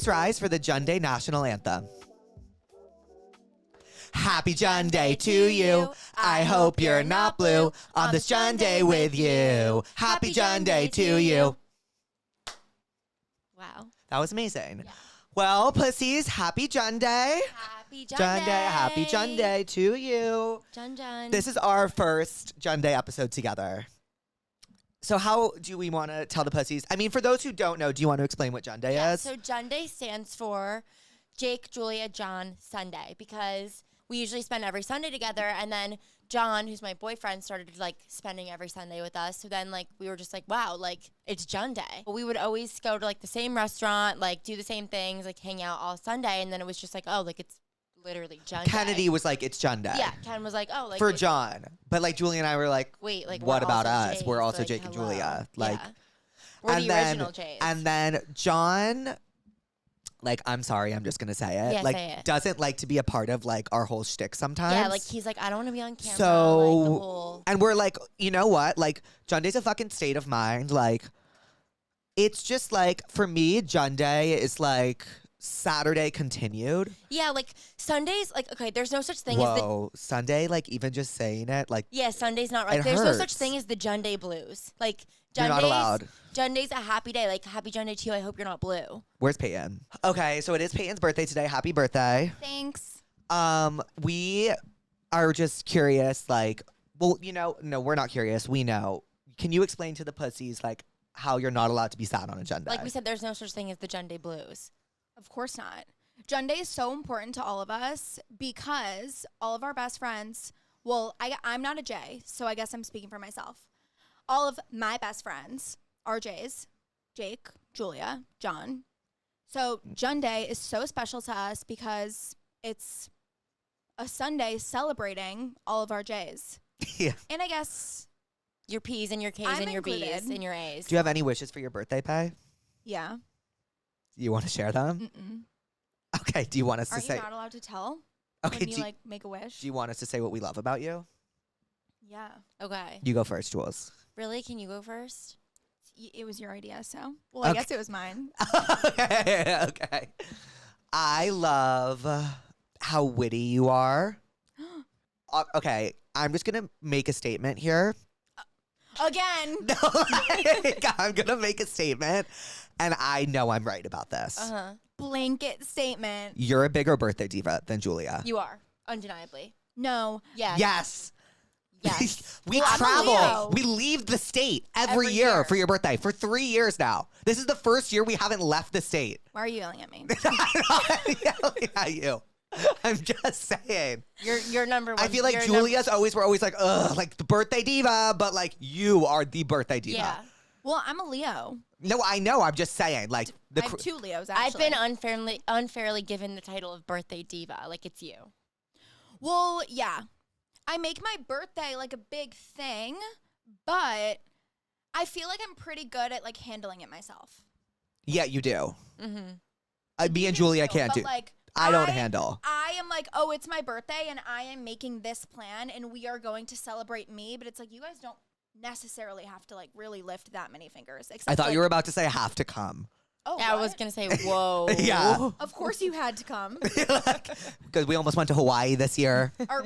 Please rise for the Junday national anthem. Happy Junday to you. I hope you're not blue on this Junday with you. Happy Junday to you. Wow. That was amazing. Yeah. Well, pussies, happy Junday. Happy Junday. Happy Junday to you. Jun. This is our first Junday episode together. So how do we want to tell the pussies? I mean, for those who don't know, do you want to explain what Junday is? So Junday stands for Jake, Julia, John, Sunday, because we usually spend every Sunday together, and then John, who's my boyfriend, started like spending every Sunday with us. So then like we were just like, wow, like it's Junday. We would always go to like the same restaurant, like do the same things, like hang out all Sunday, and then it was just like, oh, like it's literally Junday. Kennedy was like, it's Junday. Yeah, Ken was like, oh, like for John. But like Julia and I were like, wait, like what we're about also us? Jays. We're also Like, Jake and hello. Julia. Like, yeah. We're the original Jays. And then John, like, I'm sorry, I'm just gonna say it. Yeah, like, say it. doesn't like to be a part of like our whole shtick sometimes. Yeah, like he's like, I don't want to be on camera. So, like, the whole and we're like, you know what? Like, Junday's a fucking state of mind. Like, it's just like, for me, Junday is like Saturday continued. yeah, like Sundays, like okay, there's no such thing as the Whoa, Sunday, like even just saying it, like yeah, Sunday's not right. It There's no such hurts. thing as the Junday blues. Like you're not allowed. Junday's a happy day. Like happy Junday to you. I hope you're not blue. Where's Peyton? Okay, so it is Peyton's birthday today. Happy birthday. Thanks. We are just curious, like, well, you know, no, we're not curious. We know. Can you explain to the pussies, like, how you're not allowed to be sad on a Junday? Like we said, there's no such thing as the Junday blues. Of course not. Junday is so important to all of us because all of our best friends, well, I'm not a J, so I guess I'm speaking for myself. All of my best friends are J's. Jake, Julia, John. So Junday is so special to us because it's a Sunday celebrating all of our J's. Yeah. And I guess, Your P's and your K's I'm and your B's included. and your A's. Do you have any wishes for your birthday, Pay? yeah. You want to share them? Mm-mm. Okay. Do you want us Are to you say? not allowed to tell Okay. when you like make a wish? Do you want us to say what we love about you? Yeah. Okay. You go first, Jules. Really? Can you go first? It was your idea, so. Well, I Okay. guess it was mine. Okay. I love how witty you are. Okay. I'm just gonna make a statement here. Again. No, I'm gonna make a statement, and I know I'm right about this. Uh-huh. Blanket statement. You're a bigger birthday diva than Julia. You are. Undeniably. No. Yeah. Yes. Yes. We Well, I'm a Leo. travel. We leave the state every year for your birthday for 3 years now. This is the first year we haven't left the state. Why are you yelling at me? I'm yelling at you. I'm just saying. You're number one. I feel like You're Julia's we're always like, ugh, like the birthday diva, but like you are the birthday diva. Yeah. Well, I'm a Leo. No, I know. I'm just saying, like I have two Leos, actually. I've been unfairly given the title of birthday diva. Like it's you. Well, yeah. I make my birthday like a big thing, but I feel like I'm pretty good at like handling it myself. Yeah, you do. Mm-hmm. Me and Julia can't but, do. Like, I don't handle. I am like, oh, it's my birthday and I am making this plan and we are going to celebrate me. But it's like, you guys don't necessarily have to like really lift that many fingers. Except I thought like, you were about to say have to come. Oh, Yeah, I what? was gonna say, whoa. Yeah. Of course you had to come. Because we almost went to Hawaii this year. Our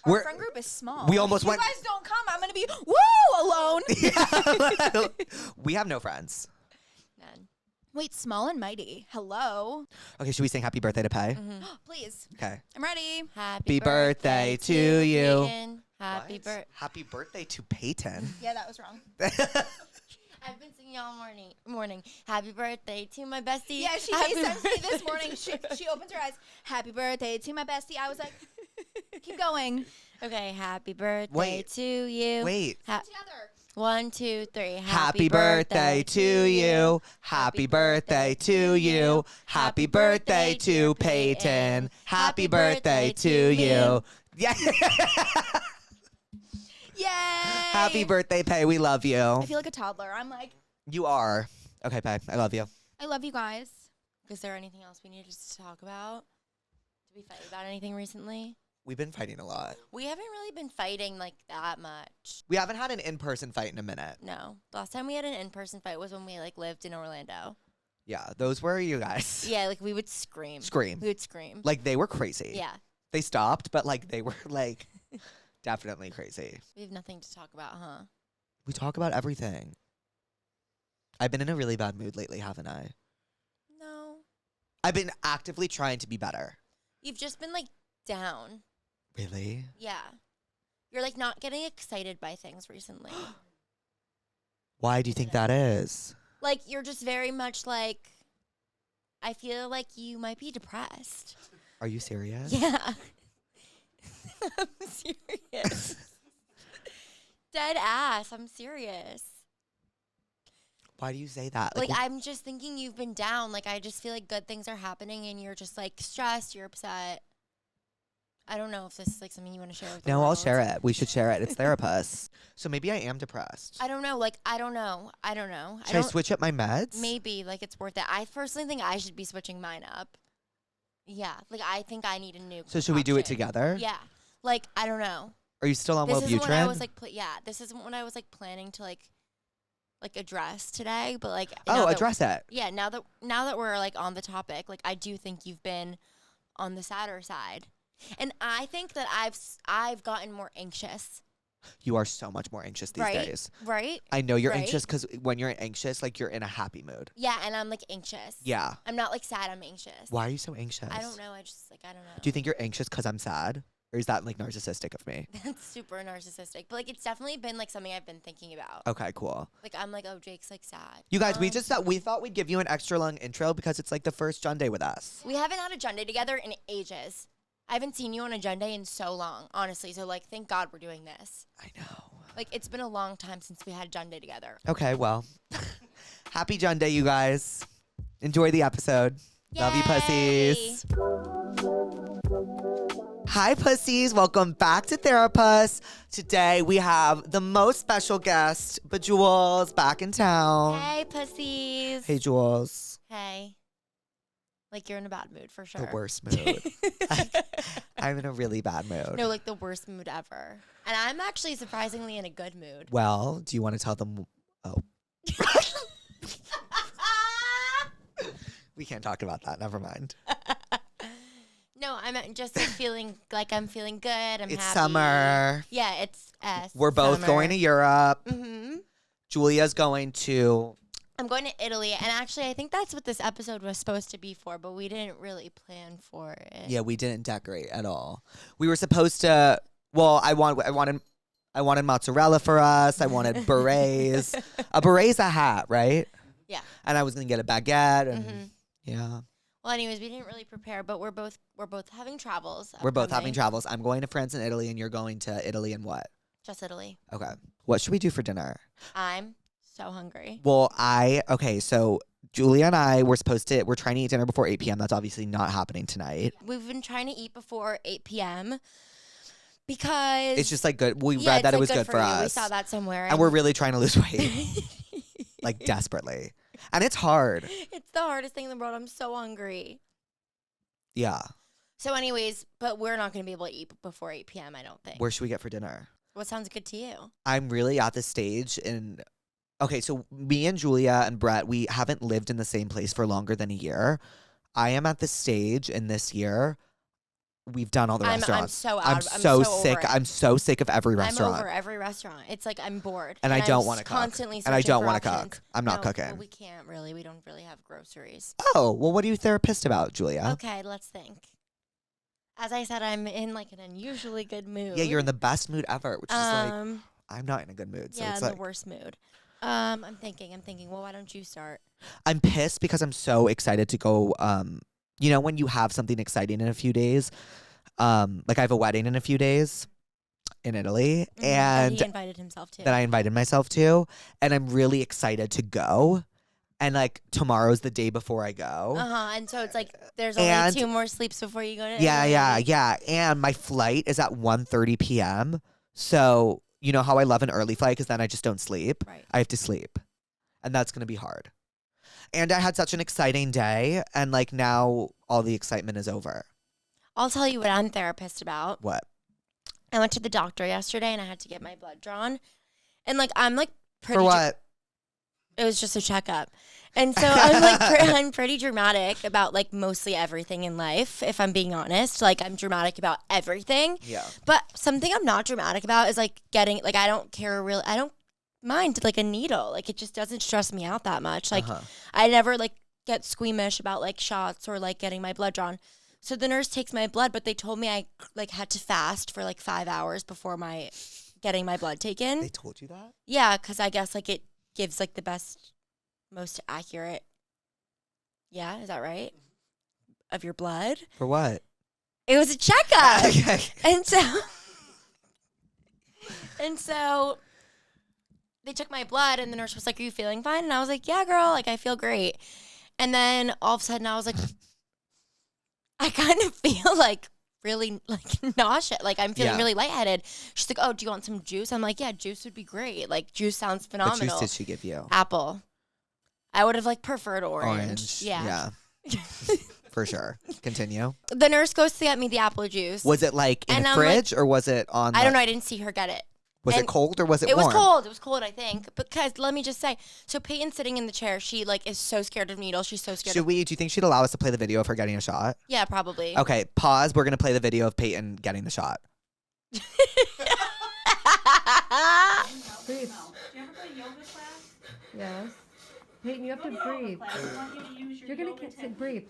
We're- friend group is small. we almost if went- you guys don't come, I'm going to be, woo, alone. Yeah. We have no friends. None. Wait, small and mighty. Hello. Okay, should we sing happy birthday to Pay? Please. Okay. I'm ready. Happy birthday to you. Peyton. Happy What? birthday. Happy birthday to Peyton. Yeah, that was wrong. I've been singing all morning. Happy birthday to my bestie. Yeah, she Happy sends me this birthday. morning. She opens her eyes. Happy birthday to my bestie. I was like, keep going. Okay, happy birthday Wait. to you. Wait. Together. 1, 2, 3. Happy birthday to you. Happy birthday to you. Happy birthday to Peyton. Happy birthday to you. Yeah. Yay. Happy birthday, Pay. We love you. I feel like a toddler. I'm like, You are. Okay, Pay. I love you. I love you guys. Is there anything else we needed to talk about? Did we fight about anything recently? We've been fighting a lot. We haven't really been fighting like that much. We haven't had an in-person fight in a minute. No. The last time we had an in-person fight was when we like lived in Orlando. Yeah, those were you guys. Yeah, like we would scream. Scream. We would scream. Like they were crazy. Yeah. They stopped, but like they were like definitely crazy. We have nothing to talk about, huh? We talk about everything. I've been in a really bad mood lately, haven't I? No. I've been actively trying to be better. You've just been like down. Really? Yeah. You're like not getting excited by things recently. Why do you think that is? Like you're just very much like, I feel like you might be depressed. Are you serious? Yeah. I'm serious. Dead ass. I'm serious. Why do you say that? Like I'm just thinking you've been down. Like I just feel like good things are happening and you're just like stressed, you're upset. I don't know if this is like something you want to share with the no, I'll world. share it. We should share it. It's Therapuss. So maybe I am depressed. I don't know. Like I don't know. Should I switch up my meds? Maybe like it's worth it. I personally think I should be switching mine up. Yeah, like I think I need a new. So should we do it concoction. together? Yeah, like I don't know. Are you still on This isn't what I Wellbutrin? was like. This isn't what I was like planning to like address today. But like address it. Yeah, now that we're like on the topic, like I do think you've been on the sadder side, and I think that I've gotten more anxious. You are so much more anxious these days. Right? I know you're Right? anxious because when you're anxious, like you're in a happy mood. Yeah, and I'm like anxious. Yeah. I'm not like sad. I'm anxious. Why are you so anxious? I don't know. I don't know. Do you think you're anxious because I'm sad? Or is that like narcissistic of me? That's super narcissistic. But like it's definitely been like something I've been thinking about. Okay, cool. Like I'm like, oh, Jake's like sad. You guys, we thought we'd give you an extra long intro because it's like the first Junday with us. We haven't had a Junday together in ages. I haven't seen you on a Junday in so long, honestly. So like thank God we're doing this. I know. Like it's been a long time since we had a Junday together. Okay, well. Happy Junday, you guys. Enjoy the episode. Love you, Yay. pussies. Hi, pussies. Welcome back to Therapuss. Today we have the most special guest, Jules, back in town. Hey, pussies. Hey, Jules. Hey. Like you're in a bad mood for sure. The worst mood. I'm in a really bad mood. No, like the worst mood ever. And I'm actually surprisingly in a good mood. Well, do you want to tell them? Oh. We can't talk about that. Never mind. No, I'm just like feeling like I'm feeling good. I'm It's happy. summer. Yeah, it's We're both summer. going to Europe. Mm-hmm. Julia's going to. I'm going to Italy, and actually, I think that's what this episode was supposed to be for, but we didn't really plan for it. Yeah, we didn't decorate at all. We were supposed to. Well, I wanted mozzarella for us. I wanted berets. A beret's a hat, right? Yeah. And I was gonna get a baguette, and yeah. Well, anyways, we didn't really prepare, but we're both having travels. We're both having upcoming. travels. I'm going to France and Italy, and you're going to Italy and what? Just Italy. Okay. What should we do for dinner? I'm so hungry. Well, so Julia and I we're trying to eat dinner before 8 p.m. That's obviously not happening tonight. We've been trying to eat before 8 p.m. because It's just like good. We yeah, read it's, that it like, was good for you. us. We saw that somewhere, And we're really trying to lose weight, like desperately. And it's hard. It's the hardest thing in the world. I'm so hungry. Yeah. So, anyways, but we're not going to be able to eat before 8 p.m. I don't think. Where should we get for dinner? What sounds good to you? I'm really at this stage okay, so me and Julia and Brett, we haven't lived in the same place for longer than a year. I am at this stage in this year. We've done all the restaurants. I'm so so sick. over it. I'm so sick of every restaurant. I'm over every restaurant. It's like I'm bored. And I don't I'm want to cook. constantly And I searching don't for want to options. cook. I'm not No, cooking. well, we can't really. We don't really have groceries. Oh, well, what are you therapist about, Julia? Okay, let's think. As I said, I'm in like an unusually good mood. Yeah, you're in the best mood ever, which is like, I'm not in a good mood. So yeah, it's in like, the worst mood. I'm thinking. Well, why don't you start? I'm pissed because I'm so excited to go. You know, when you have something exciting in a few days, like I have a wedding in a few days in Italy, And and he invited himself too. that I invited myself to, and I'm really excited to go. And like tomorrow's the day before I go. And so it's like there's only And- 2 more sleeps before you go to Yeah, Italy. yeah. And my flight is at 1:30 p.m. So you know how I love an early flight because then I just don't sleep. Right. I have to sleep. And that's going to be hard. And I had such an exciting day. And like now all the excitement is over. I'll tell you what I'm therapist about. What? I went to the doctor yesterday and I had to get my blood drawn. And like I'm like pretty For what? It was just a checkup. And so I'm like, I'm pretty dramatic about like mostly everything in life, if I'm being honest. Like I'm dramatic about everything. Yeah. But something I'm not dramatic about is like getting, like I don't mind like a needle. Like it just doesn't stress me out that much. Like I never like get squeamish about like shots or like getting my blood drawn. So the nurse takes my blood, but they told me I like had to fast for like 5 hours before getting my blood taken. They told you that? Yeah, because I guess like it gives like the best, most accurate. Yeah, is that right? Of your blood. For what? It was a checkup. Okay. And so they took my blood and the nurse was like, "Are you feeling fine?" And I was like, "Yeah, girl, like I feel great." And then all of a sudden I was like, I kind of feel like really like nauseous. Like I'm feeling really lightheaded. She's like, "Oh, do you want some juice?" I'm like, "Yeah, juice would be great. Like juice sounds phenomenal." What juice did she give you? Apple. I would have like preferred orange. Orange. Yeah. For sure. Continue. The nurse goes to get me the apple juice. Was it like in a fridge or was it on? I don't know. I didn't see her get it. Was it cold or was it warm? It was cold. It was cold, I think. Because let me just say, so Peyton's sitting in the chair. She like is so scared of needles. She's so scared. Do you think she'd allow us to play the video of her getting a shot? Yeah, probably. Okay, pause. We're going to play the video of Peyton getting the shot. Breathe. Do you ever go to yoga class? Yes. Peyton, you have to breathe. You're going to breathe.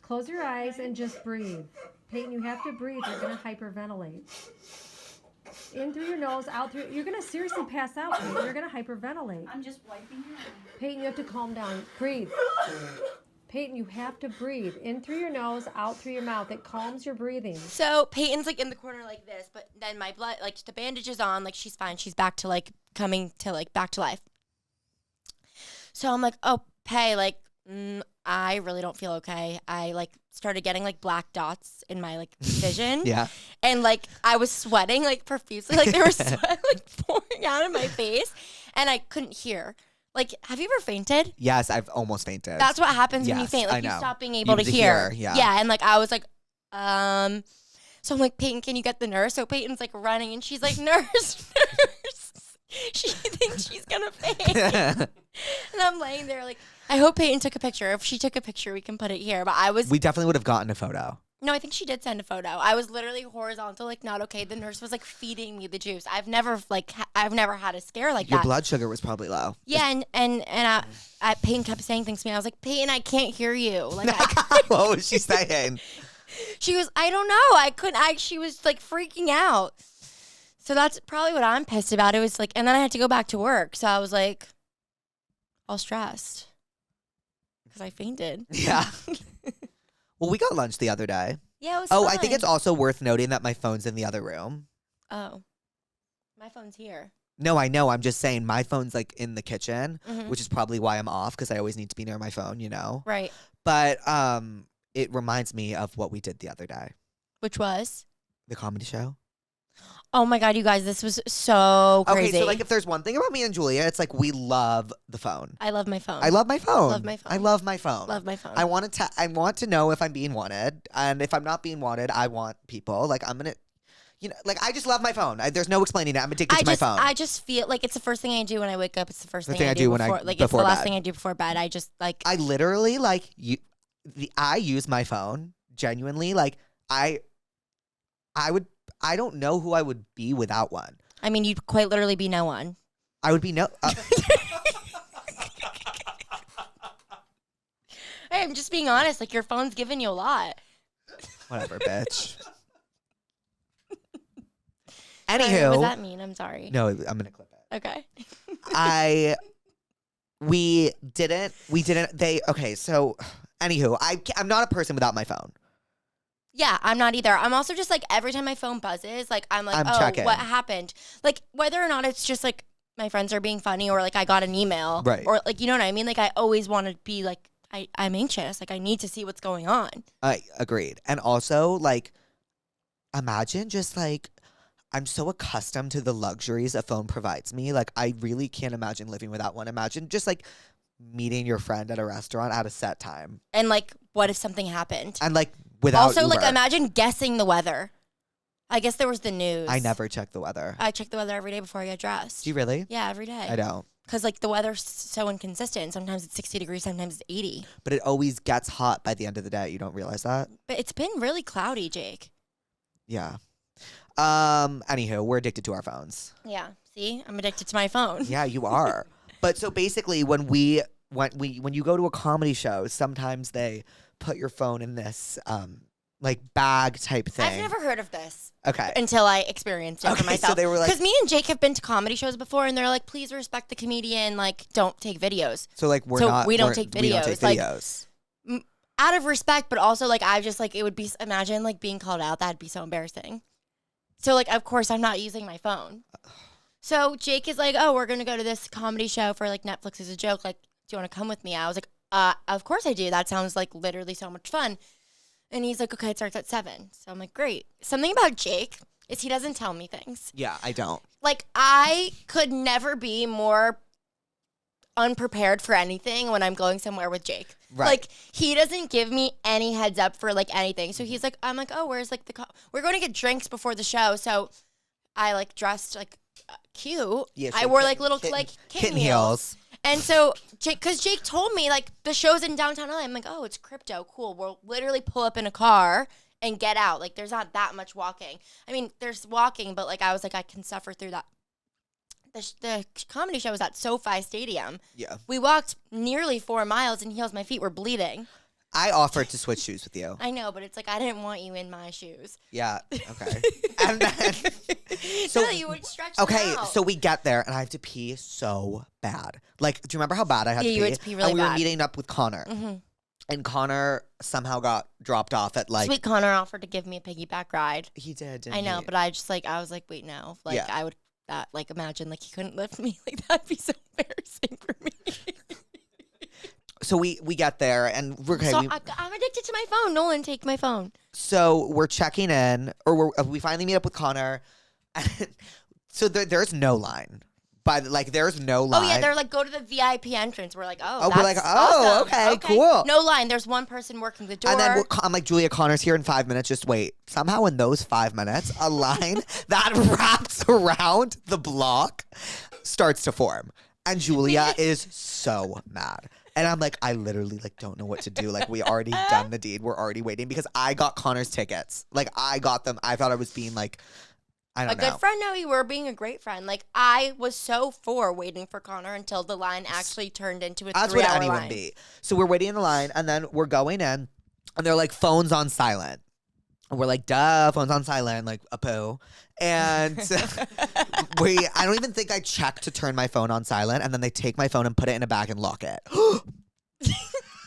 Close your eyes and just breathe. Peyton, you have to breathe. You're going to hyperventilate. In through your nose, out through. You're going to seriously pass out. Peyton. You're going to hyperventilate. I'm just wiping your eyes. Peyton, you have to calm down. Breathe. Peyton, you have to breathe. In through your nose, out through your mouth. It calms your breathing. So Peyton's like in the corner like this, but then my blood, like the bandage is on, like she's fine. She's back to like coming to like back to life. So I'm like, "Oh, Pey, like I really don't feel okay." I like started getting like black dots in my like vision. Yeah. And like I was sweating like profusely, like there was sweat like pouring out of my face, and I couldn't hear. Like, have you ever fainted? Yes, I've almost fainted. That's what happens when you Yes, faint. Like I you know. stop being able to hear. Yeah. Yeah, and like I was like, so I'm like, "Peyton, can you get the nurse?" So Peyton's like running, and she's like, "Nurse, nurse." She thinks she's gonna faint. And I'm laying there like, I hope Peyton took a picture. If she took a picture, we can put it here. But I was. We definitely would have gotten a photo. No, I think she did send a photo. I was literally horizontal, like not okay. The nurse was like feeding me the juice. I've never I've never had a scare like Your that. blood sugar was probably low. Yeah, and Peyton kept saying things to me. I was like, "Peyton, I can't hear you." Like, What was she saying? she was, "I don't know. I couldn't." She was like freaking out. So that's probably what I'm pissed about. It was like, and then I had to go back to work. So I was like, all stressed because I fainted. Yeah. Well, we got lunch the other day. Yeah, it was Oh, fun. I think it's also worth noting that my phone's in the other room. Oh, my phone's here. No, I know. I'm just saying my phone's like in the kitchen, Mhm. which is probably why I'm off because I always need to be near my phone, you know? Right. But it reminds me of what we did the other day. Which was? The comedy show. Oh my God, you guys, this was so crazy. Okay, so like if there's one thing about me and Julia, it's like we love the phone. I love my phone. I love my phone. Love my phone. I love my phone. Love my phone. I want to know if I'm being wanted, and if I'm not being wanted, I want people. Like I'm gonna, you know, like I just love my phone. There's no explaining it. I'm addicted to my phone. I just feel like it's the first thing I do when I wake up. It's the first The thing I do when before, like before it's the last bed. thing I do before bed. I just like I literally like I use my phone genuinely. Like I don't know who I would be without one. I mean, you'd quite literally be no one. I would be no. Hey, I'm just being honest. Like your phone's giving you a lot. Whatever, bitch. Sorry, Anywho, what does that mean? I'm sorry. no, I'm gonna clip it. Okay. We didn't. Okay, so anywho, I'm not a person without my phone. Yeah, I'm not either. I'm also just like every time my phone buzzes, like I'm like, I'm oh, checking. what happened? Like whether or not it's just like my friends are being funny or like I got an email, Right. Or like you know what I mean. Like I always want to be like I'm anxious. Like I need to see what's going on. I agreed. And also, like, imagine just like, I'm so accustomed to the luxuries a phone provides me. Like, I really can't imagine living without one. Imagine just like meeting your friend at a restaurant at a set time. And like, what if something happened? And like, without Also, like, Uber. imagine guessing the weather. I guess there was the news. I never check the weather. I check the weather every day before I get dressed. Do you really? Yeah, every day. I don't. because like the weather's so inconsistent. Sometimes it's 60 degrees, sometimes it's 80. But it always gets hot by the end of the day. You don't realize that? But it's been really cloudy, Jake. Yeah. Anywho, we're addicted to our phones. Yeah. See, I'm addicted to my phone. Yeah, you are. But so basically, when you go to a comedy show, sometimes they put your phone in this like bag type thing. I've never heard of this. Okay. Until I experienced it for myself. So they were like, because me and Jake have been to comedy shows before, and they're like, please respect the comedian, like don't take videos. so like we don't take We don't take videos. Like, videos. Out of respect, but also like I just like it would be imagine like being called out. That'd be so embarrassing. So like of course I'm not using my phone. So Jake is like, oh, we're gonna go to this comedy show for like Netflix as a joke. Like, do you want to come with me? I was like, of course I do. That sounds like literally so much fun. And he's like, okay, it starts at 7. So I'm like, great. Something about Jake is he doesn't tell me things. Yeah, I don't. Like, I could never be more unprepared for anything when I'm going somewhere with Jake. Right. Like, he doesn't give me any heads up for, like, anything. So he's like, I'm like, oh, where's, like, we're going to get drinks before the show. So I, like, dressed, like, cute. Yeah, I so wore, like, little, like, kitten heels. And so, because Jake told me, like, the show's in downtown LA. I'm like, oh, it's crypto. Cool. We'll literally pull up in a car and get out. Like, there's not that much walking. I mean, there's walking, but, like, I was like, I can suffer through that. The comedy show was at SoFi Stadium. Yeah. We walked nearly 4 miles in heels. My feet were bleeding. I offered to switch shoes with you. I know, but it's like, I didn't want you in my shoes. Yeah. Okay. And then, so no, you would stretch them okay, out. so we get there and I have to pee so bad. Like, do you remember how bad I had to pee? You had to pee really and we were bad. meeting up with Connor. Mm-hmm. And Connor somehow got dropped off at like. Sweet Connor offered to give me a piggyback ride. He did. Didn't I know, he? but I just like, I was like, wait, no. Like, Yeah. I would, like, imagine, like, he couldn't lift me. Like, that'd be so embarrassing for me. So we get there and we're okay. So I'm addicted to my phone. Nolan, take my phone. So we're checking in, or we finally meet up with Connor. And so there's no line. There's no line. Oh, yeah, they're like, go to the VIP entrance. We're like, oh, we're like, that's oh, awesome. okay, cool. No line. There's one person working the door. And then I'm like, Julia, Connor's here in 5 minutes. Just wait. Somehow in those 5 minutes, a line that wraps around the block starts to form. And Julia is so mad. And I'm like, I literally like don't know what to do. Like, we already done the deed. We're already waiting because I got Connor's tickets. Like, I got them. I thought I was being like, I don't know. A good friend? No, you were being a great friend. Like, I was so for waiting for Connor until the line actually turned into a 3-hour line. That's what anyone be. So we're waiting in the line, and then we're going in, and they're like, phones on silent. And we're like, duh, phone's on silent, like a poo. And I don't even think I checked to turn my phone on silent, and then they take my phone and put it in a bag and lock it.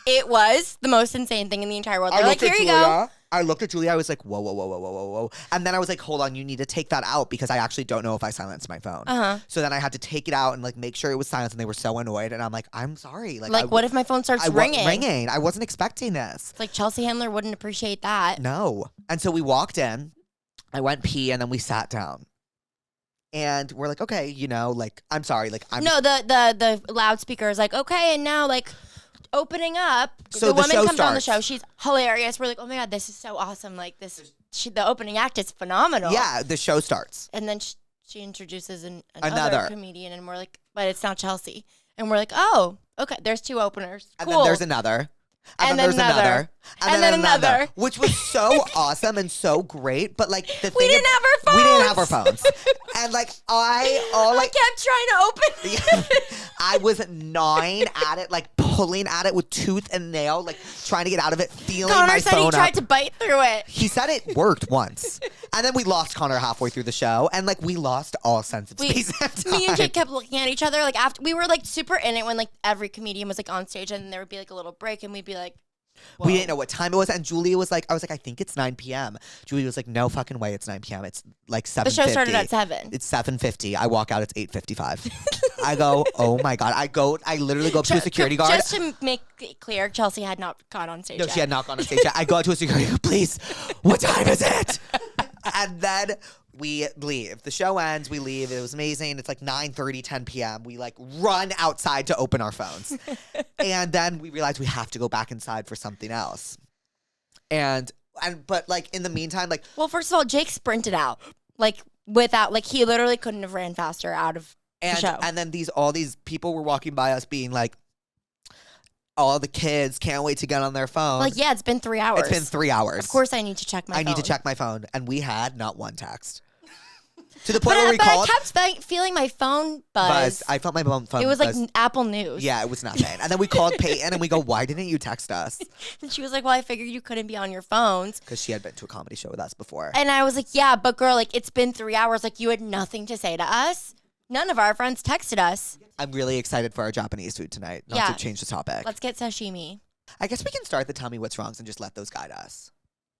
It was the most insane thing in the entire world. They're like, here you go. I looked at Julia. I was like, whoa, whoa, whoa, whoa, whoa, whoa, whoa. And then I was like, hold on, you need to take that out because I actually don't know if I silenced my phone. Uh-huh. So then I had to take it out and like make sure it was silenced, and they were so annoyed. And I'm like, I'm sorry. Like, what if my phone starts ringing? Ringing. I wasn't expecting this. It's like Chelsea Handler wouldn't appreciate that. No. And so we walked in. I went pee, and then we sat down. And we're like, okay, you know, like, I'm sorry. Like, I'm No, the loudspeaker is like, okay, and now like opening up. So the the woman show comes on the starts. show. She's hilarious. We're like, oh my God, this is so awesome. Like the opening act is phenomenal. Yeah, the show starts. And then she introduces Another another comedian, and we're like, but it's not Chelsea. And we're like, oh, okay, there's 2 openers. And Cool. then there's another. And then then there's another. And then another. Which was so awesome and so great. But like the thing We didn't have our phones. We didn't have our phones. And like I kept trying to open it. I was gnawing at it, like pulling at it with tooth and nail, like trying to get out of it, feeling Connor my said phone he tried up. to bite through it. He said it worked once. And then we lost Connor halfway through the show. And like we lost all sense of space and time. Me and Jake kept looking at each other. Like after we were like super in it when like every comedian was like on stage, and then there would be like a little break, and we'd be like, whoa. We didn't know what time it was, and Julia was like, I was like, I think it's 9 p.m. Julia was like, no fucking way, it's 9 p.m. It's like 7:50. The show started at 7. It's 7:50. I walk out, it's 8:55. I go, oh my God. I literally go up to a security guard. Just to make it clear, Chelsea had not gone on stage No, yet. she had not gone on stage yet. I go out to a security guard, please, what time is it? And then we leave. The show ends, we leave. It was amazing. It's like 9:30, 10 p.m. We like run outside to open our phones. And then we realize we have to go back inside for something else. But like in the meantime, like, Well, first of all, Jake sprinted out. Like without, like he literally couldn't have ran faster out of And show. and then all these people were walking by us being like, all the kids can't wait to get on their phone. Like, yeah, it's been 3 hours. It's been 3 hours. Of course I need to check my phone. I need to check my phone. And we had not one text. To the point But, where we but called. I kept feeling my phone buzz. I felt my phone It was like buzz. Apple News. Yeah, it was nothing. And then we called Peyton and we go, why didn't you text us? And she was like, well, I figured you couldn't be on your phones. Because she had been to a comedy show with us before. And I was like, yeah, but girl, like, it's been 3 hours. Like, you had nothing to say to us. None of our friends texted us. I'm really excited for our Japanese food tonight. Not Yeah. to change the topic. Let's get sashimi. I guess we can start the tell me what's wrongs and just let those guide us.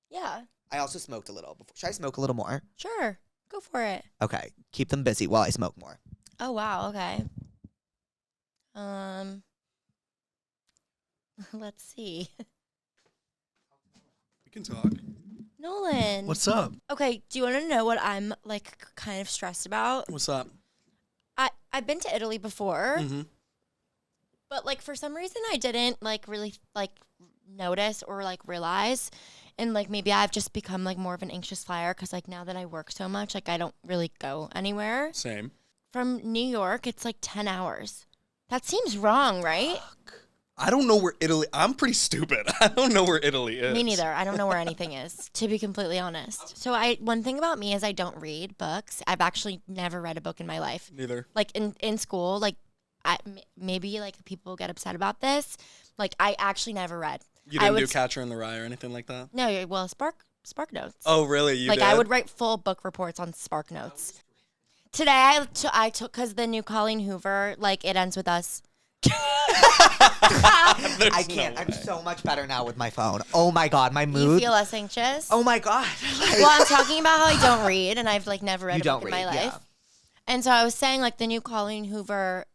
Yeah, I also smoked a little before. Should I smoke a little more? sure. Go for it. Okay. Keep them busy while I smoke more. Oh, wow. Okay. Let's see. We can talk. Nolan. What's up? Okay, do you want to know what I'm, like, kind of stressed about? What's up? I've been to Italy before. Mm-hmm. But, like, for some reason, I didn't, like, really, like, notice or, like, realize. And, like, maybe I've just become, like, more of an anxious flyer because, like, now that I work so much, like, I don't really go anywhere. Same. From New York, it's, like, 10 hours. That seems wrong, right? I don't know where Italy. I'm pretty stupid. I don't know where Italy is. Me neither. I don't know where anything is, to be completely honest. So, one thing about me is I don't read books. I've actually never read a book in my life. Neither. Like, in school, like, maybe, like, people get upset about this. Like, I actually never read. You I didn't would do s- Catcher in the Rye or anything like that? No, well, Spark Notes. Oh, really? You like, did? I would write full book reports on Spark Notes. Today, I took, because the new Colleen Hoover, like, It Ends With Us. I can't. I'm so much better now with my phone. Oh my God, my You mood. feel less anxious? Oh my God. Well, I'm talking about how I don't read, and I've, like, never read You a don't book in my read, life. yeah. And so I was saying, like, the new Colleen Hoover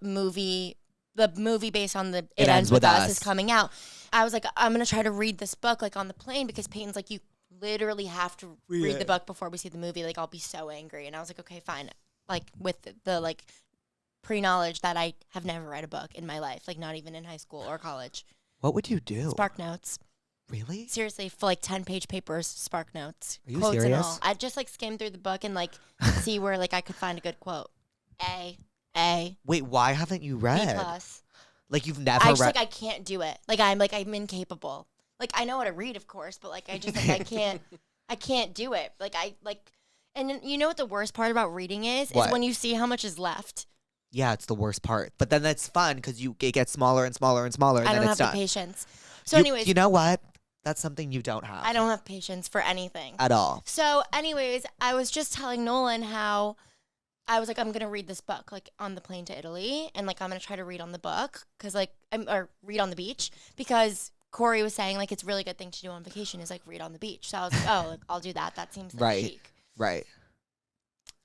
movie, the movie based on the It Ends With Us is coming out. I was like, I'm going to try to read this book, like, on the plane, because Peyton's like, you literally have to read Yeah. the book before we see the movie. Like, I'll be so angry. And I was like, okay, fine. Like, with the like, pre-knowledge that I have never read a book in my life, like, not even in high school or college. What would you do? Spark Notes. Really? Seriously, for, like, 10-page papers, Spark Notes. Are you quotes and serious? all. I'd just, like, skim through the book and, like, see where, like, I could find a good quote. A, Wait, why haven't you B read? plus. Like you've never I just, read. like, I can't do it. Like, I'm incapable. Like, I know how to read, of course, but, like, I just, like, I can't do it. Like, and then, you know what the worst part about reading is? What? Is when you see how much is left. Yeah, it's the worst part. But then that's fun because it gets smaller and smaller and smaller, and I then don't it's have done. the patience. So, You- anyways, you know what? That's something you don't have I don't have patience for anything. at all. So, anyways, I was just telling Nolan how I was like, I'm gonna read this book, like, on the plane to Italy, and, like, I'm gonna try to read on the book, or read on the beach, because Corey was saying, like, it's a really good thing to do on vacation is, like, read on the beach. So I was like, oh, like, I'll do that. That seems, like, Right. chic. Right.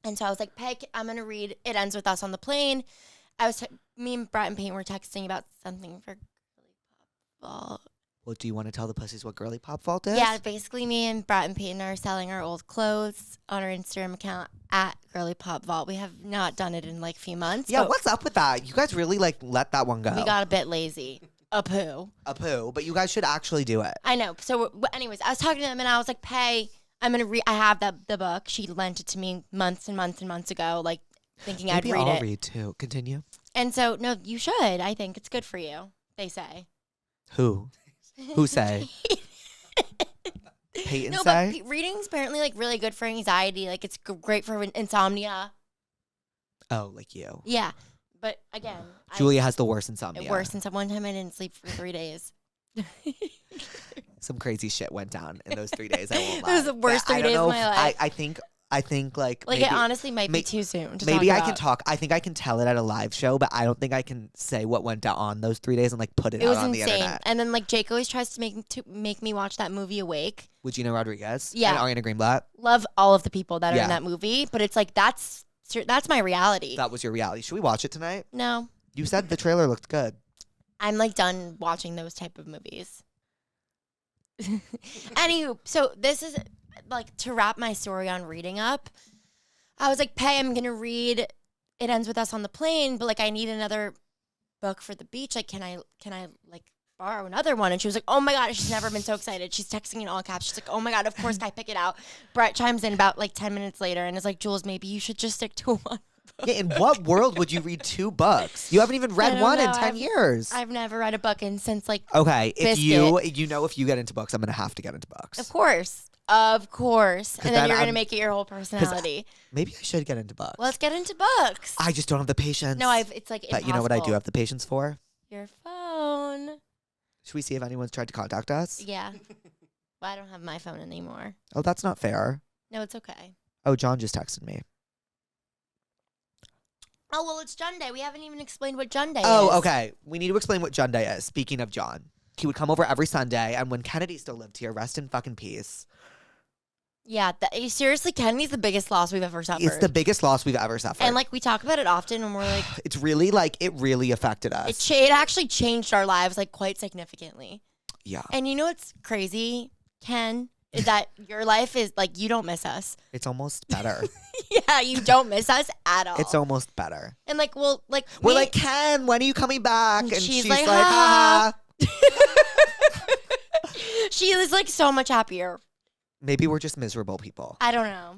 And so I was like, Peg, I'm gonna read It Ends With Us on the plane. Me and Brett and Payne were texting about something for Vault. Well, do you want to tell the pussies what Girly Pop Vault is? Yeah, basically me and Brett and Peyton are selling our old clothes on our Instagram account at Girly Pop Vault. We have not done it in, like, a few months. Yeah, but what's up with that? You guys really, like, let that one go. we got a bit lazy. A poo. a poo, but you guys should actually do it. I know. So, anyways, I was talking to them and I was like, Pay, I'm going to read. I have the book. She lent it to me months and months and months ago, like, thinking Maybe I'd read I'll it. read too. Continue. And so, no, you should. I think it's good for you, they say. Who? Who say? Peyton No, say? but reading's apparently, like, really good for anxiety. Like, it's great for insomnia. Oh, like you. Yeah. But again, Julia has the worst insomnia. worse. Since one time I didn't sleep for 3 days. Some crazy shit went down in those 3 days. I won't It lie. was the worst But I 3 don't days know of my if- life. I think like Like, maybe, it honestly might be may- too soon to maybe talk I can about. talk. I think I can tell it at a live show, but I don't think I can say what went down on those 3 days and like put it, It out was on the insane. internet. And then, like, Jake always tries to make me watch that movie Awake. With Gina Rodriguez Yeah. and Ariana Greenblatt. Love all of the people that are Yeah. in that movie, but it's like that's my reality. That was your reality. Should we watch it tonight? No, You said the trailer looked good. I'm, like, done watching those type of movies. Anywho, so this is, like, to wrap my story on reading up. I was like, Pay, I'm gonna read It Ends With Us on the plane, but, like, I need another book for the beach. Like, can I like borrow another one? And she was like, oh my God, she's never been so excited. She's texting in all caps. She's like, oh my God, of course, can I pick it out? Brett chimes in about, like, 10 minutes later and is like, Jules, maybe you should just stick to one Yeah, in what world would you read 2 books? You haven't even I read don't one in know. 10 years. I've never read a book since like. Okay, if Biscuit. if you get into books, I'm gonna have to get into books. Of course. And then then you're gonna I'm- make it your whole personality. Maybe I should get into books. Let's get into books. I just don't have the patience. No, it's like But impossible. you know what I do have the patience for? Your phone. Should we see if anyone's tried to contact us? Yeah. Well, I don't have my phone anymore. Oh, that's not fair. No, it's okay. Oh, John just texted me. Oh, well, it's Junday. We haven't even explained what Junday is. Oh, okay. We need to explain what Junday is. Speaking of John, he would come over every Sunday, and when Kennedy still lived here, rest in fucking peace. Yeah, seriously, Kennedy's the biggest loss we've ever suffered. It's the biggest loss we've ever suffered. And, like, we talk about it often, and we're like, it's really it really affected us. it actually changed our lives, like, quite significantly. Yeah. And you know what's crazy, Ken? Is that your life is, like, you don't miss us. It's almost better. Yeah, you don't miss us at all. It's almost better. And, like, well, like, We're like, Ken, when are you coming back? And And she's she's like, like, "Ha." ha. she is, like, so much happier. Maybe we're just miserable people. I don't know.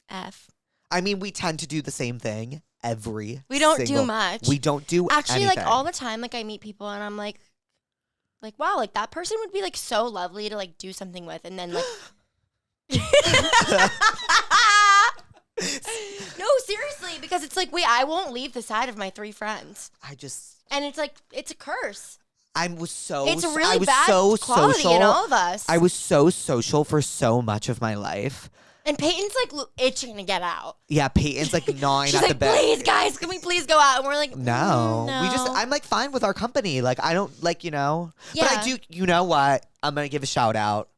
F. I mean, we tend to do the same thing every We don't do single- much. We don't do Actually, anything. like, all the time, like, I meet people, and I'm like, wow, like, that person would be, like, so lovely to, like, do something with, and then, like... No, seriously, because it's like, I won't leave the side of my 3 friends. And it's like, it's a curse. I was so It's a I really was bad so quality social. in all of us. I was so social for so much of my life. And Peyton's, like, itching to get out. Yeah, Peyton's like gnawing She's at the like, bed. please, guys, can we please go out? And we're like, No. no. I'm like fine with our company. Like I don't like, But Yeah. I do, you know what? I'm going to give a shout out.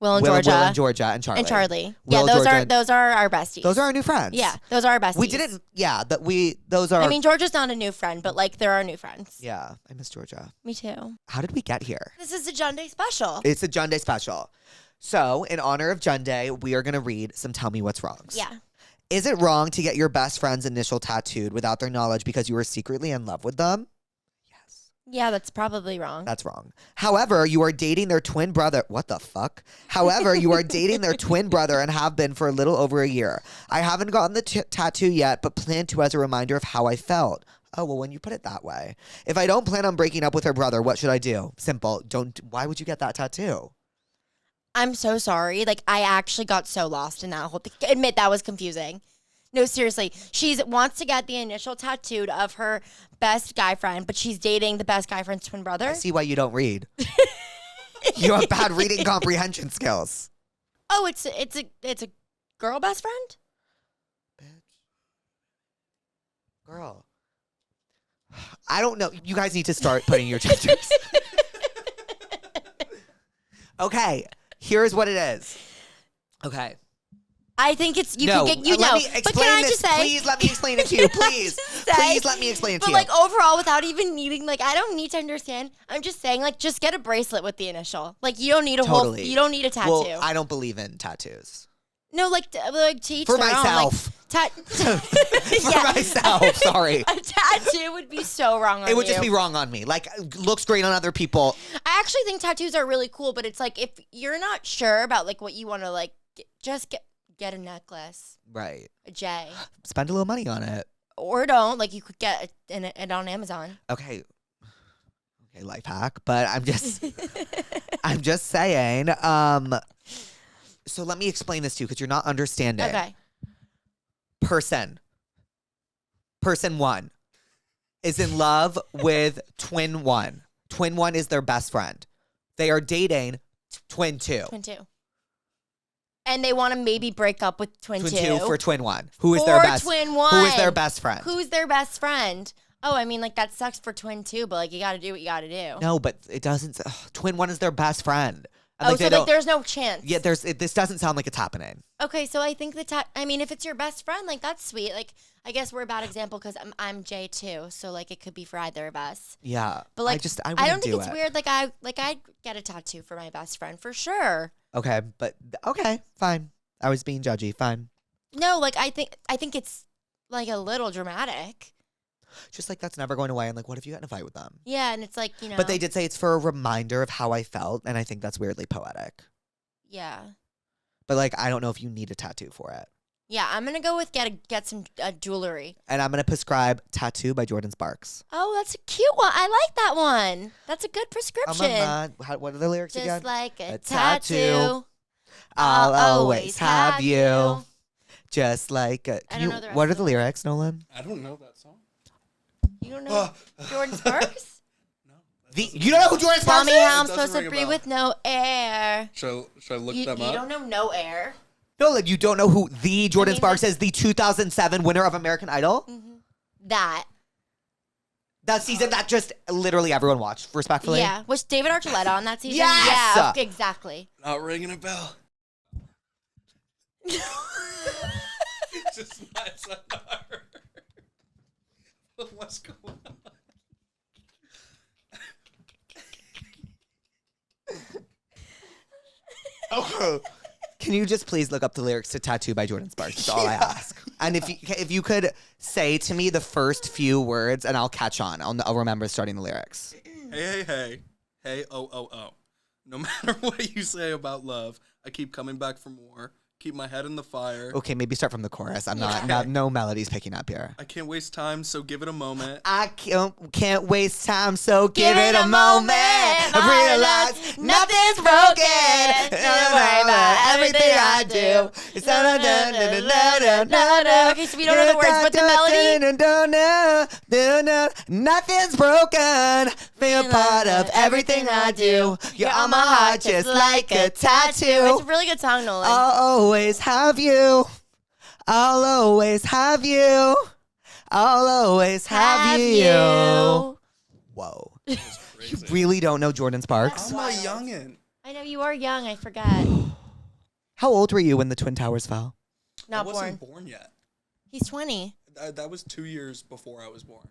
Will and Will Georgia. and Georgia and Charlie. And Charlie. Will, yeah, Georgia, those are our besties. Those are our new friends. Yeah, those are our besties. We didn't, those are. I mean, Georgia's not a new friend, but, like, they're our new friends. yeah, I miss Georgia. Me too. How did we get here? This is a Junday special. It's a Junday special. So, in honor of Junday, we are going to read some Tell Me What's Wrongs. Yeah. Is it wrong to get your best friend's initial tattooed without their knowledge because you were secretly in love with them? Yes. Yeah, that's probably wrong. That's wrong. However, you are dating their twin brother. What the fuck? However, you are dating their twin brother and have been for a little over a year. I haven't gotten the tattoo yet, but plan to as a reminder of how I felt. Oh, well, when you put it that way. If I don't plan on breaking up with her brother, what should I do? Simple. Why would you get that tattoo? I'm so sorry. Like, I actually got so lost in that whole thing. Admit that was confusing. No, seriously. She wants to get the initial tattooed of her best guy friend, but she's dating the best guy friend's twin brother. I see why you don't read. You have bad reading comprehension skills. Oh, it's a girl best friend? Bitch. Girl. I don't know. You guys need to start putting your tattoos. Okay. Here's what it is. Okay. I think it's no, can get you let know. me explain But can I this. just say, Please let me explain it to you. Please. Say, Please let me explain it to but you. like overall, without even needing, like, I don't need to understand. I'm just saying, like, just get a bracelet with the initial. Like, you don't need a whole. Totally. You don't need a tattoo. Well, I don't believe in tattoos. No, like to each For their myself. Own. Like, For Yeah. myself, sorry. A tattoo would be so wrong on It would you. just be wrong on me. Like, looks great on other people. I actually think tattoos are really cool, but it's like if you're not sure about like what you want to like, just get a necklace, Right. a J, Spend a little money on it. or don't. Like you could get it on Amazon. Okay, life hack. But I'm just saying. So let me explain this to you because you're not understanding. Okay. Person 1 is in love with twin 1. Twin 1 is their best friend. They are dating twin 2. Twin 2. And they want to maybe break up with twin 2. Twin 2 for twin 1. Who is their For best? twin 1. Who is their best friend? Who's their best friend? Oh, I mean, like that sucks for twin 2, but like you got to do what you got to do. No, but it doesn't. Twin 1 is their best friend. And, Oh, they so don't- like there's no chance. Yeah, this doesn't sound like it's happening. Okay, so I think I mean, if it's your best friend, like that's sweet. Like I guess we're a bad example because I'm J too, so like it could be for either of us. Yeah, But like I I don't think do it's it. weird. Like I'd get a tattoo for my best friend for sure. Okay, but okay, fine. I was being judgy. Fine. No, like I think it's like a little dramatic. Just like that's never going away. And like, what if you got in a fight with them? Yeah, and it's like But they did say it's for a reminder of how I felt, and I think that's weirdly poetic. Yeah. But like, I don't know if you need a tattoo for it. Yeah, I'm gonna go with get some jewelry. And I'm gonna prescribe Tattoo by Jordan Sparks. Oh, that's a cute one. I like that one. That's a good prescription. What are the lyrics Just again? like a tattoo. tattoo. I'll always have you. Just like a, I don't know the rest what are of the the lyrics, Nolan? I don't know that song. You don't know Jordan Sparks? You don't know who Jordan Tell Sparks me is? how I'm It doesn't supposed to ring a breathe bell. with no air. Should I look You them up? don't know no air. Nolan, you don't know who the Jordan mean, Sparks like- is, the 2007 winner of American Idol? That. That season that just literally everyone watched, respectfully. Yeah. Was David Archuleta on that season? Yes! Yeah, exactly. Not ringing a bell. Just my SNR. What's going on? Okay. Can you just please look up the lyrics to Tattoo by Jordan Sparks? That's all I ask. And if you could say to me the first few words and I'll catch on. I'll remember starting the lyrics. Hey, oh. No matter what you say about love, I keep coming back for more. Keep my head in the fire. Okay, maybe start from the chorus. I'm not no melodies picking up here. I can't waste time, so give it a moment. I can't waste time, so give it a moment. I realize nothing's broken. Don't worry about everything I do. It's Okay, so we don't know the words, but the melody. Nothing's broken. Be a part of everything I do. You're on my heart just like a tattoo. It's a really good song, Nolan. I'll always have you. I'll always have you. I'll always have you. Whoa. You really don't know Jordan Sparks? I'm a youngin'. I know you are young. I forgot. How old were you when the Twin Towers fell? Not I born. wasn't born yet. He's 20. That was 2 years before I was born.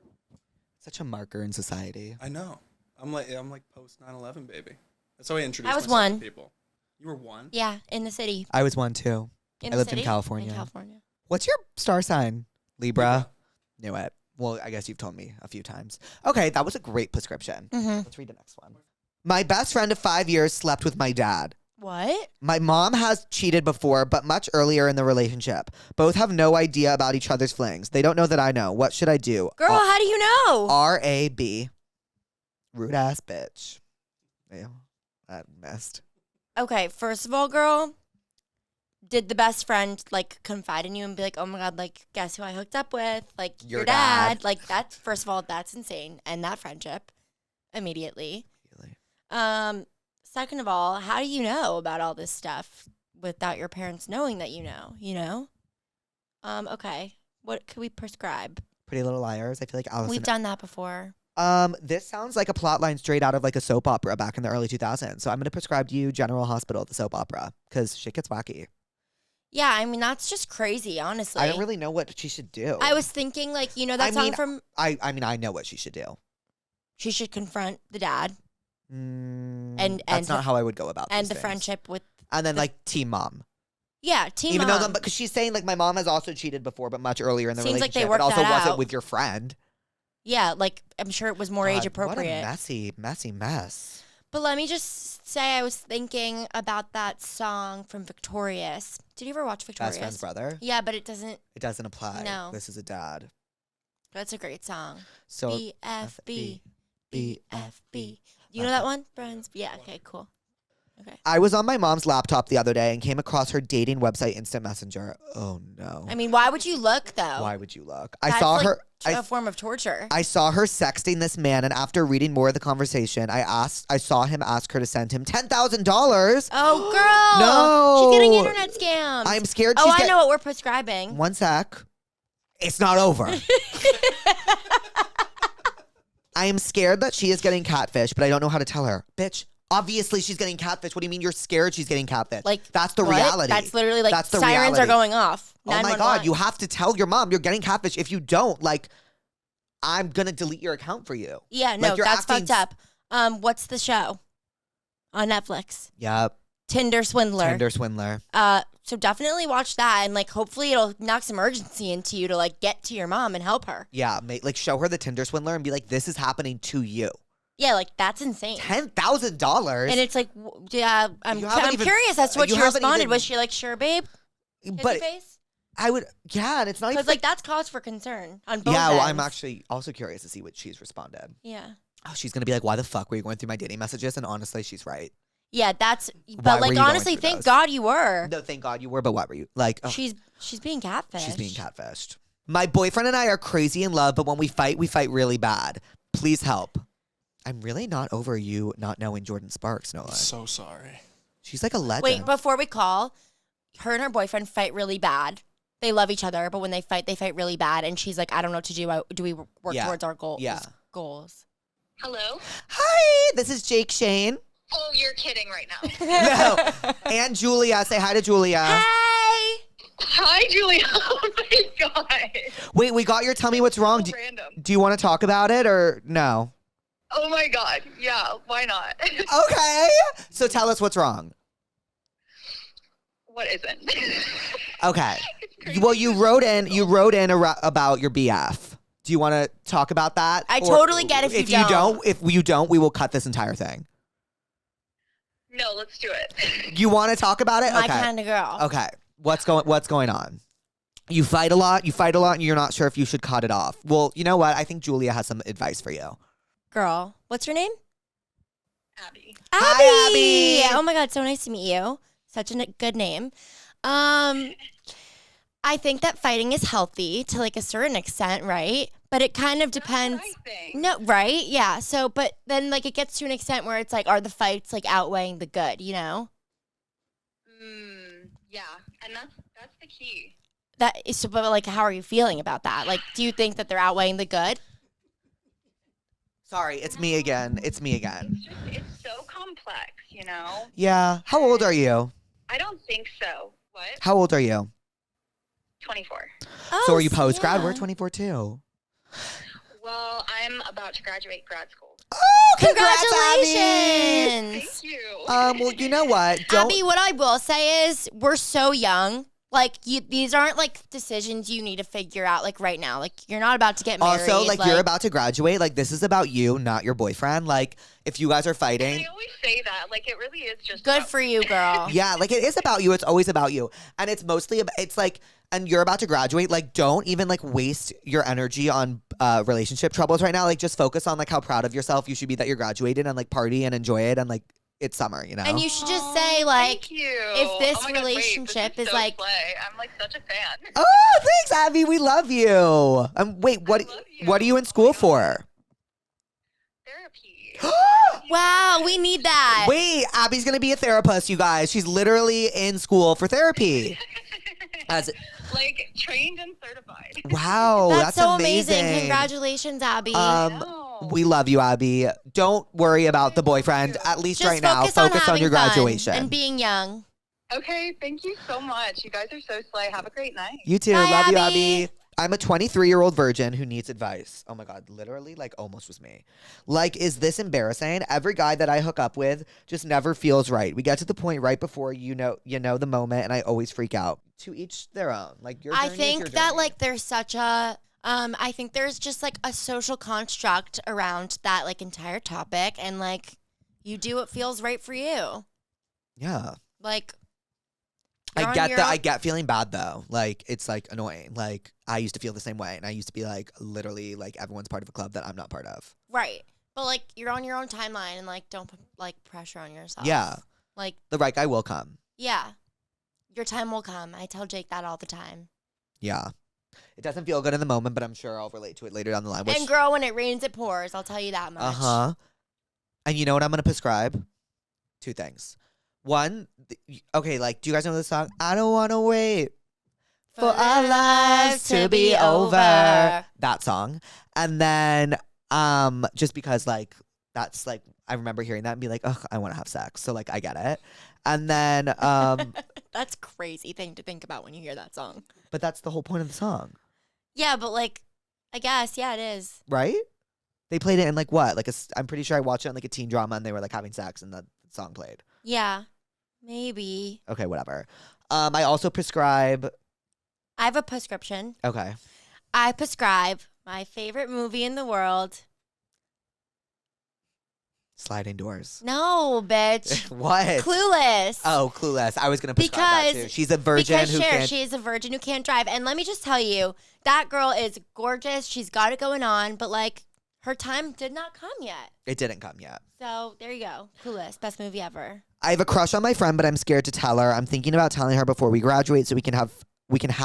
Such a marker in society. I know. I'm like post 9/11, baby. That's how I introduced I was myself to one. people. You were one? Yeah, in the city. I was one too. In I the lived city? in California. In California. What's your star sign? Libra. Knew it. Well, I guess you've told me a few times. Okay, that was a great prescription. Let's read the next one. My best friend of 5 years slept with my dad. What? My mom has cheated before, but much earlier in the relationship. Both have no idea about each other's flings. They don't know that I know. What should I do? Girl, how do you know? RAB. Rude ass bitch. Ew, that messed. Okay, first of all, girl, did the best friend like confide in you and be like, "Oh my god, like guess who I hooked up with? Like Your your dad." dad. Like that's first of all, that's insane. And that friendship immediately. Really? Second of all, how do you know about all this stuff without your parents knowing that you know? Okay. What could we prescribe? Pretty Little Liars. I feel like Allison. We've done that before. This sounds like a plot line straight out of like a soap opera back in the early 2000s. So I'm going to prescribe you General Hospital, the soap opera, because shit gets wacky. Yeah, I mean that's just crazy, honestly. I don't really know what she should do. I was thinking like, you know that I song mean, from I mean, I know what she should do. she should confront the dad And that's and not how I would go about and these the things. friendship with And then like Team Mom. yeah, team Even mom. though, because she's saying like my mom has also cheated before, but much earlier in the Seems like relationship. they worked it also that wasn't out. with your friend. Yeah, like I'm sure it was more age God, appropriate. What a messy mess. But let me just say I was thinking about that song from Victorious. Did you ever watch Victorious? Best friend's brother. Yeah, but it doesn't. It doesn't apply. No. This is a dad. That's a great song. So BFB. BFB. BFB. You know that one? Friends? Yeah, okay, cool. Okay. I was on my mom's laptop the other day and came across her dating website, Instant Messenger. Oh no. I mean, why would you look though? Why would you look? I That's saw like her. a form of torture. I saw her sexting this man, and after reading more of the conversation, I saw him ask her to send him $10,000. Oh, girl. No. She's getting internet scams. I'm scared. Oh, she's I know what we're prescribing. One sec. It's not over. I am scared that she is getting catfish, but I don't know how to tell her. Bitch, obviously she's getting catfish. What do you mean you're scared she's getting catfish? Like that's the what? reality. That's literally like That's the sirens reality. are going off. Oh my 911. God, you have to tell your mom you're getting catfish. If you don't, like, I'm going to delete your account for you. Yeah, no, Like, you're that's acting fucked up. What's the show on Netflix? Yep. Tinder Swindler. Tinder swindler. So definitely watch that, and like hopefully it'll knock some urgency into you to like get to your mom and help her. Yeah, like show her the Tinder swindler and be like, this is happening to you. Yeah, like that's insane. $10,000. And it's like, yeah, I'm You haven't even- curious as to what you she haven't responded. even- Was she like, sure, babe? but Kissy face? I would, yeah, and it's not even Because, like, that's cause for concern on both yeah, well, ends. I'm actually also curious to see what she's responded. Yeah. Oh, she's gonna be like, why the fuck were you going through my dating messages? And honestly, she's right. Yeah, that's. Why But, were like, you going honestly, through thank those? God you were. No, thank God you were, but what were you? Like, oh, She's being catfished. she's being catfished. My boyfriend and I are crazy in love, but when we fight really bad. Please help. I'm really not over you not knowing Jordan Sparks, Noah. So sorry. She's like a legend. Wait, before we call, her and her boyfriend fight really bad. They love each other, but when they fight really bad. And she's like, I don't know what to do. Do we work Yeah. towards our goals? Yeah. Goals. Hello? Hi, this is Jake Shane. Oh, you're kidding right now. No. And Julia. Say hi to Julia. Hey! Hi, Julia. Oh my god. Wait, we got your tell me what's wrong. Do, Random. do you want to talk about it or no? Oh my god. Yeah, why not? Okay. So tell us what's wrong. What isn't? Okay. It's crazy. Well, you wrote in about your BF. Do you want to talk about that? I Or totally get if you don't. If you don't, we will cut this entire thing. No, let's do it. You want to talk about it? My Okay. kind of girl. Okay. What's going on? You fight a lot, and you're not sure if you should cut it off. Well, you know what? I think Julia has some advice for you. Girl, what's your name? Abby. Hi, Abby. Oh my God, so nice to meet you. Such a good name. I think that fighting is healthy to like a certain extent, right? But it kind of depends. That's what I think. No, right? Yeah. So, but then like it gets to an extent where it's like, are the fights like outweighing the good? You know? Yeah, and that's the key. That is. So, but like, how are you feeling about that? Like, do you think that they're outweighing the good? Sorry, it's me again. It's so complex, you know? Yeah. How old are you? I don't think so. What? How old are you? 24. Oh, So are you post grad? yeah. We're 24 too. Well, I'm about to graduate grad school. Oh, Congratulations. Thank you. Well, you know what? Don't. Abby, what I will say is we're so young. Like these aren't like decisions you need to figure out like right now. Like you're not about to get married. Also, like you're about to graduate. Like this is about you, not your boyfriend. Like if you guys are fighting, I always say that. Like it really is just Good about for you, girl. yeah, like it is about you. It's always about you, and it's mostly it's like, and you're about to graduate. Like don't even like waste your energy on relationship troubles right now. Like just focus on like how proud of yourself you should be that you're graduated and like party and enjoy it and like it's summer, you know. And you should just say like, Thank you. if this Oh my God, wait, relationship this is so like- slay. I'm like such a fan. Oh, thanks, Abby. We love you. Wait, what? I love you. What are you in Oh school my God. for? Therapy. wow, we need that. Wait, Abby's gonna be a therapist, you guys. She's literally in school for therapy. As Like trained and certified. wow, that's so amazing. Congratulations, Abby. No. We love you, Abby. Don't worry about the boyfriend. At least just right now, focus focus on having your fun graduation. and being young. Okay, thank you so much. You guys are so slay. Have a great night. You too. Bye, Love you, Abby. Abby. I'm a 23-year-old virgin who needs advice. Oh my God, literally, like almost was me. Like, is this embarrassing? Every guy that I hook up with just never feels right. We get to the point right before you know the moment, and I always freak out. To each their own. Like your I journey is think your that journey. like there's such a I think there's just like a social construct around that like entire topic, and like you do what feels right for you. yeah. Like I you're on get your that. own- I get feeling bad though. Like it's like annoying. Like I used to feel the same way, and I used to be like literally like everyone's part of a club that I'm not part of. Right. But like you're on your own timeline, and like don't put like pressure on yourself. Yeah, Like the right guy will come. yeah. Your time will come. I tell Jake that all the time. Yeah, it doesn't feel good in the moment, but I'm sure I'll relate to it later down the line. And girl, when it rains, it pours. I'll tell you that much. And you know what I'm gonna prescribe? Two things. One, okay, like, do you guys know this song? I don't wanna wait for our lives to be over. That song. And then, just because like that's like I remember hearing that and be like, ugh, I want to have sex. So like I get it. And then, That's crazy thing to think about when you hear that song. but that's the whole point of the song, Yeah, but like, I guess, yeah, it is. right? They played it in like what? Like I'm pretty sure I watched it in like a teen drama and they were like having sex and the song played. Yeah, maybe. Okay, whatever. I also prescribe. I have a prescription. Okay. I prescribe my favorite movie in the world, Sliding doors. No, bitch. What? Clueless. Oh, Clueless. I was gonna prescribe that too. She's a virgin Because who can't. she is a virgin who can't drive. And let me just tell you, that girl is gorgeous. She's got it going on, but like her time did not come yet. It didn't come yet. So there you go. Clueless, best movie ever. I have a crush on my friend, but I'm scared to tell her. I'm thinking about telling her before we graduate so we can have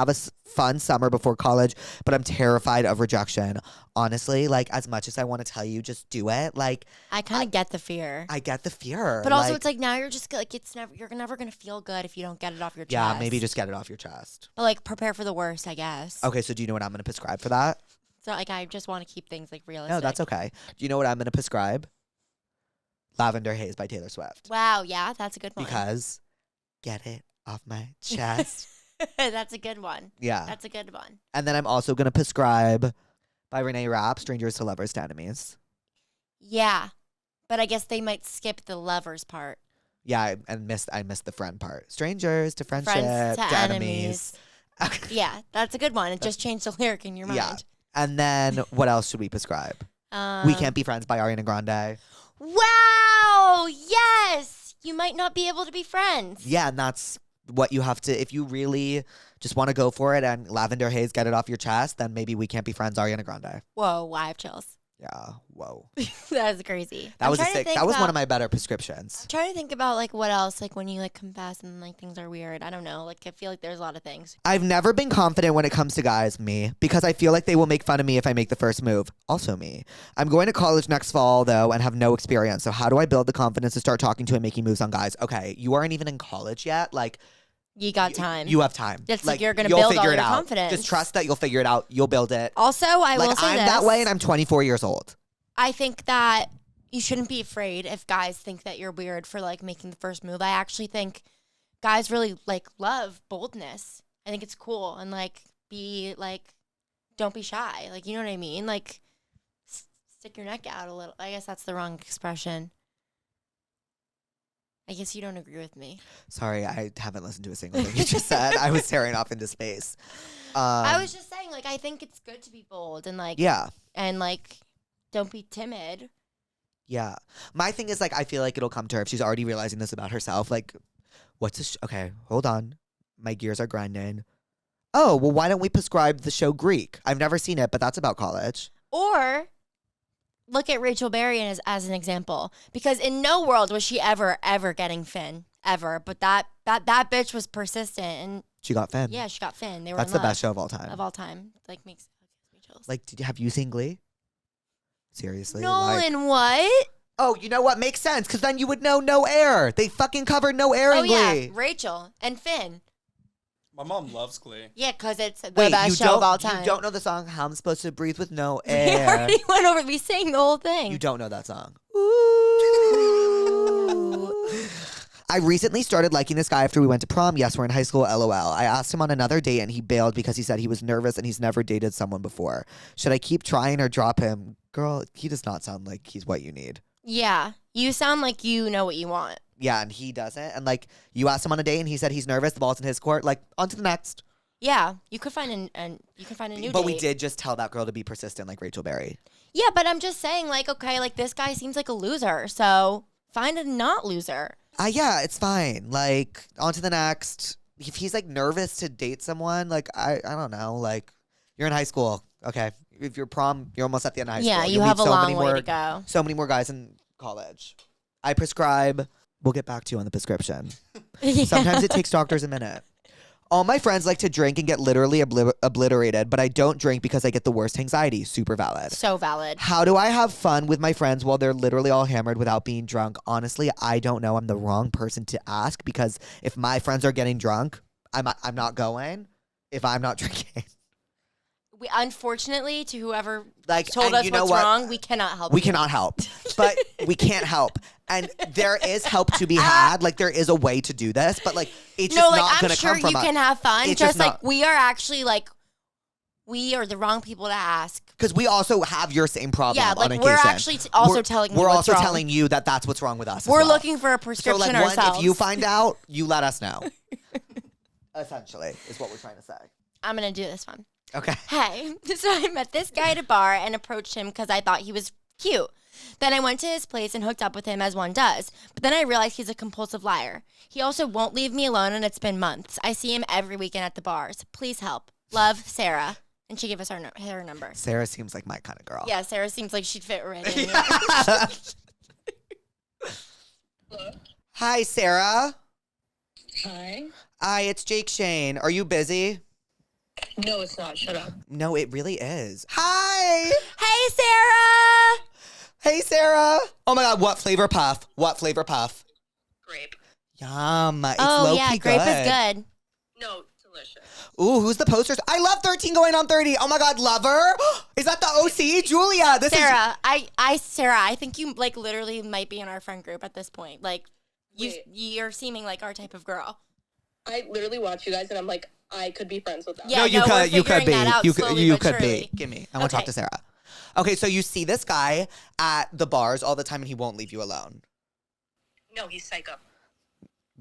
a fun summer before college, but I'm terrified of rejection. Honestly, like as much as I want to tell you, just do it. Like I kind of get the fear. I get the fear. But also it's like now you're just like you're never going to feel good if you don't get it off your chest. Yeah, maybe just get it off your chest. But like prepare for the worst, I guess. Okay, so do you know what I'm going to prescribe for that? So like I just want to keep things like realistic. No, that's okay. Do you know what I'm going to prescribe? Lavender Haze by Taylor Swift. Wow, yeah, that's a good one. Because get it off my chest. That's a good one. Yeah. That's a good one. And then I'm also going to prescribe by Renee Rapp, Strangers to Lovers to Enemies. Yeah. But I guess they might skip the lovers part. Yeah, I missed the friend part. Strangers to friendship Friends to enemies. Yeah, that's a good one. It just changed the lyric in your mind. Yeah. And then what else should we prescribe? We Can't Be Friends by Ariana Grande. Wow! Yes! You might not be able to be friends. Yeah, and that's what you have to, if you really just want to go for it and Lavender Haze, get it off your chest, then maybe We Can't Be Friends, Ariana Grande. Whoa, I have chills. Yeah, whoa. That was crazy. That was one of my better prescriptions. I'm trying to think about like what else, like when you like confess and like things are weird. I don't know. Like I feel like there's a lot of things. I've never been confident when it comes to guys, me, because I feel like they will make fun of me if I make the first move. Also me. I'm going to college next fall, though, and have no experience. So how do I build the confidence to start talking to and making moves on guys? Okay, you aren't even in college yet. Like, You got time. you have time. It's like you're gonna you'll build figure all it your out. confidence. Just trust that you'll figure it out. You'll build it. Also, I will Like, say I'm this. that way and I'm 24 years old. I think that you shouldn't be afraid if guys think that you're weird for like making the first move. I actually think guys really like love boldness. I think it's cool and like be like, don't be shy. Like, you know what I mean? Like stick your neck out a little. I guess that's the wrong expression. I guess you don't agree with me. Sorry, I haven't listened to a single thing you just said. I was staring off into space. I was just saying, like, I think it's good to be bold and like, Yeah. and like, don't be timid. Yeah. My thing is, like, I feel like it'll come to her if she's already realizing this about herself. Like, what's this? Okay, hold on. My gears are grinding. Oh, well, why don't we prescribe the show Greek? I've never seen it, but that's about college. Or look at Rachel Berry as an example, because in no world was she ever getting Finn ever, but that bitch was persistent and She got Finn. yeah, she got Finn. They were That's in the love best show of all time. of all time. Like makes me chills. Like, have you seen Glee? Seriously? Nolan, what? Oh, you know what? Makes sense, because then you would know No Air. They fucking covered No Air Oh in yeah, Glee. Rachel and Finn. My mom loves Glee. Yeah, because it's the Wait, best show of all time. You don't know the song How I'm Supposed to Breathe with No We Air. already went over. We sang the whole thing. You don't know that song. Ooh. I recently started liking this guy after we went to prom. Yes, we're in high school, LOL. I asked him on another date and he bailed because he said he was nervous and he's never dated someone before. Should I keep trying or drop him? Girl, he does not sound like he's what you need. Yeah, you sound like you know what you want. Yeah, and he doesn't. And like, you asked him on a date and he said he's nervous, the ball's in his court. Like, on to the next. Yeah, you could find a new But date. we did just tell that girl to be persistent like Rachel Berry. Yeah, but I'm just saying, like, okay, like this guy seems like a loser, so find a not loser. Yeah, it's fine. Like, on to the next. If he's like nervous to date someone, like, I don't know. Like, you're in high school. Okay. If you're prom, you're almost at the end of high Yeah, school. you You'll have meet a so long many way more, to go. So many more guys in college. I prescribe. We'll get back to you on the prescription. Yeah. Sometimes it takes doctors a minute. All my friends like to drink and get literally obliterated, but I don't drink because I get the worst anxiety. Super valid. So valid. How do I have fun with my friends while they're literally all hammered without being drunk? Honestly, I don't know. I'm the wrong person to ask because if my friends are getting drunk, I'm not going if I'm not drinking. We unfortunately to whoever Like, told and us you know what's what? wrong, we cannot help. We you. cannot help, but we can't help. And there is help to be had. Like, there is a way to do this, but like, it's No, just like not I'm going to sure come from you us. can have fun. It's Just just like not- we are actually like we are the wrong people to ask. Because we also have your same problem. Yeah, on like occasion. we're actually also We're- telling you We're what's also wrong. telling you that that's what's wrong with us. as We're well. looking for a So prescription like, ourselves. if you find out, you let us know. Essentially, is what we're trying to say. I'm gonna do this one. Okay. Hey, so I met this guy at a bar and approached him because I thought he was cute. Then I went to his place and hooked up with him as one does. But then I realized he's a compulsive liar. He also won't leave me alone, and it's been months. I see him every weekend at the bars. Please help. Love, Sarah. And she gave us her number. Sarah seems like my kind of girl. Yeah, Sarah seems like she'd fit right in. Hello? Hi, Sarah. Hi. Hi, it's Jake Shane. Are you busy? No, it's not. Shut up. No, it really is. Hi. Hey, Sarah! Hey, Sarah. Oh my God, what flavor puff? What flavor puff? Grape. Yum. It's Oh, low-key yeah, grape is good. No, delicious. Ooh, who's the posters? I love 13 going on 30. Oh my God, Lover. Is that the OC? Julia, this is... Sarah, Sarah, I think you like literally might be in our friend group at this point. Like, you're seeming like our type of girl. I literally watch you guys and I'm like, I could be friends with them. Yeah, No, you we're could be. figuring that out slowly You but could surely. be. Give me. I want to talk Okay. to Sarah. Okay, so you see this guy at the bars all the time and he won't leave you alone. No, he's psycho.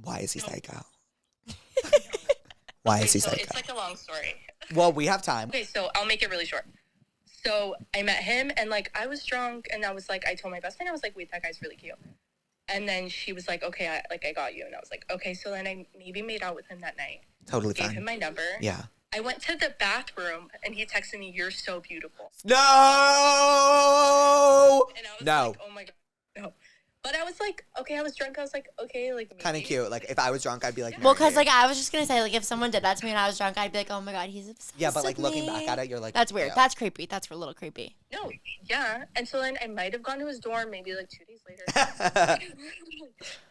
Why is he psycho? Why is he so psycho? it's like a long story. Well, we have time. Okay, so I'll make it really short. So I met him and like I was drunk and I was like, I told my best friend, I was like, wait, that guy's really cute. And then she was like, okay, I got you. And I was like, okay. So then I maybe made out with him that night. Totally Gave fine. him my number. Yeah. I went to the bathroom and he texted me, "You're so beautiful." No! And I was No. like, oh my God, no. But I was like, okay, I was drunk. I was like, okay, like maybe. Kind of cute. Like, if I was drunk, I'd be like, Well, marry because you. like I was just gonna say, like if someone did that to me when I was drunk, I'd be like, oh my God, he's obsessed. Yeah, but like with looking me. back at it, you're like, That's weird. ew. That's creepy. That's a little creepy. No, yeah. And so then I might have gone to his dorm maybe like 2 days later.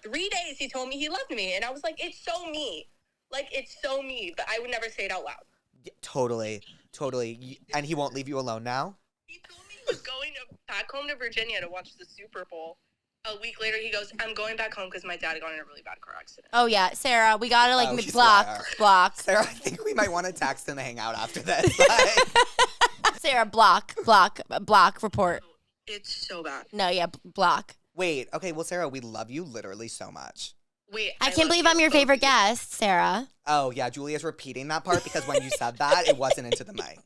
3 days he told me he loved me. And I was like, it's so me. Like, it's so me. But I would never say it out loud. Yeah, totally. And he won't leave you alone now? He told me he was going back home to Virginia to watch the Super Bowl. A week later, he goes, I'm going back home because my dad got in a really bad car accident. Oh yeah, Sarah, we gotta like Oh, he's block. liar. Sarah, I think we might want to text and hang out after this. Like, Sarah, block, report. It's so bad. No, yeah, block. wait, okay, well, Sarah, we love you literally so much. Wait, I can't love believe you I'm your both. favorite guest, Sarah. Oh, yeah, Julia's repeating that part because when you said that, it wasn't into the mic.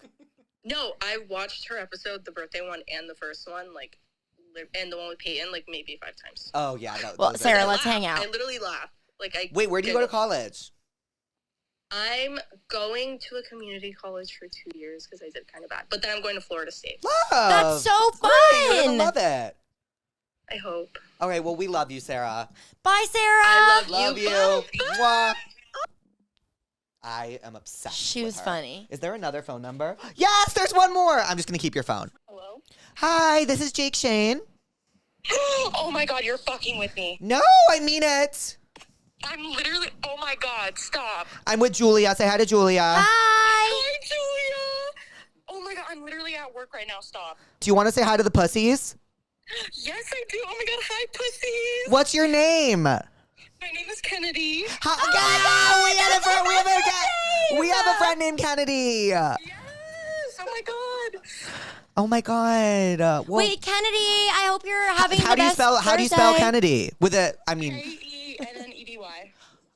No, I watched her episode, the birthday one and the first one, like, and the one with Peyton, like, maybe 5 times. Oh, yeah. No, Well, those are- Sarah, I let's laugh. hang out. I literally laugh. Like, Wait, where do you go to college? I'm going to a community college for 2 years because I did kind of bad. But then I'm going to Florida State. Love. That's so Great, you're gonna fun. love it. I hope. Okay, well, we love you, Sarah. Bye, Sarah. I Love you. Bye. Mwah. I am obsessed She with was her. funny. Is there another phone number? Yes, there's one more. I'm just going to keep your phone. Hello? Hi, this is Jake Shane. Oh my God, you're fucking with me. No, I mean it. I'm literally, oh my God, stop. I'm with Julia. Say hi to Julia. Hi. Hi, Julia. Oh my God, I'm literally at work right now, stop. Do you want to say hi to the pussies? Yes, I do. Oh my God, hi, pussies. What's your name? My name is Kennedy. We have a friend named Kennedy. Yes, oh my God. Oh my God. Well, Wait, Kennedy, I hope you're having how the do you best spell birthday. Kennedy? With a, I mean, K-E-N-N-E-D-Y.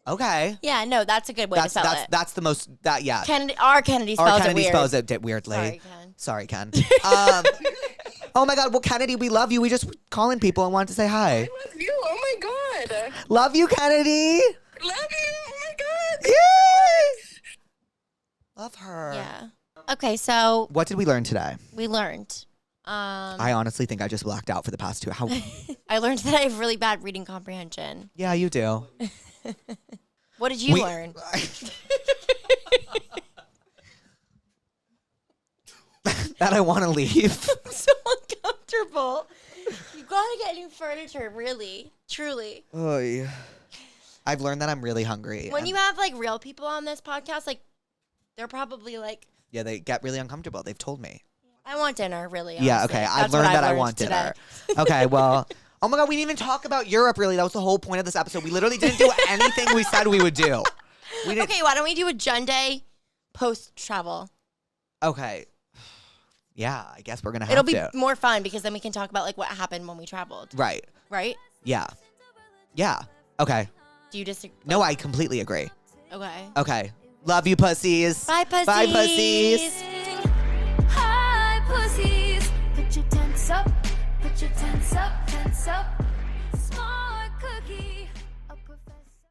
okay. Yeah, no, that's a good way to spell it. That's the most yeah. Kennedy, our Kennedy Our spells Kennedy it weird. spells it weirdly. Sorry, Sorry, Ken. Ken. Oh my God. Well, Kennedy, we love you. We just calling people and wanted to say hi. I love you. Oh my God. Love you, Kennedy. Love you. Oh my God. Yay! Love her. Yeah. Okay, so What did we learn today? we learned. I honestly think I just blacked out for the past 2 hours. I learned that I have really bad reading comprehension. Yeah, you do. What did you We- learn? That I want to leave. So uncomfortable. You gotta get new furniture, really, truly. Oy. I've learned that I'm really hungry. When and- you have like real people on this podcast, like they're probably like, yeah, they get really uncomfortable. They've told me. I want dinner, really. Yeah, honestly. okay. I've That's what learned that I learned want today. dinner. Okay, well, oh my God, we didn't even talk about Europe, really. That was the whole point of this episode. We literally didn't do anything we said we would do. We didn't. Okay, why don't we do a Junday post travel? Okay. Yeah, I guess we're going to have It'll be to. more fun because then we can talk about like what happened when we traveled, Right. right? Yeah. Yeah. Okay. Do you disagree? No, I completely agree. Okay. Okay. Love you, pussies. Bye, pussies. Bye, pussies. Hi, pussies. Put your tents up. Put get you tense up, tense up.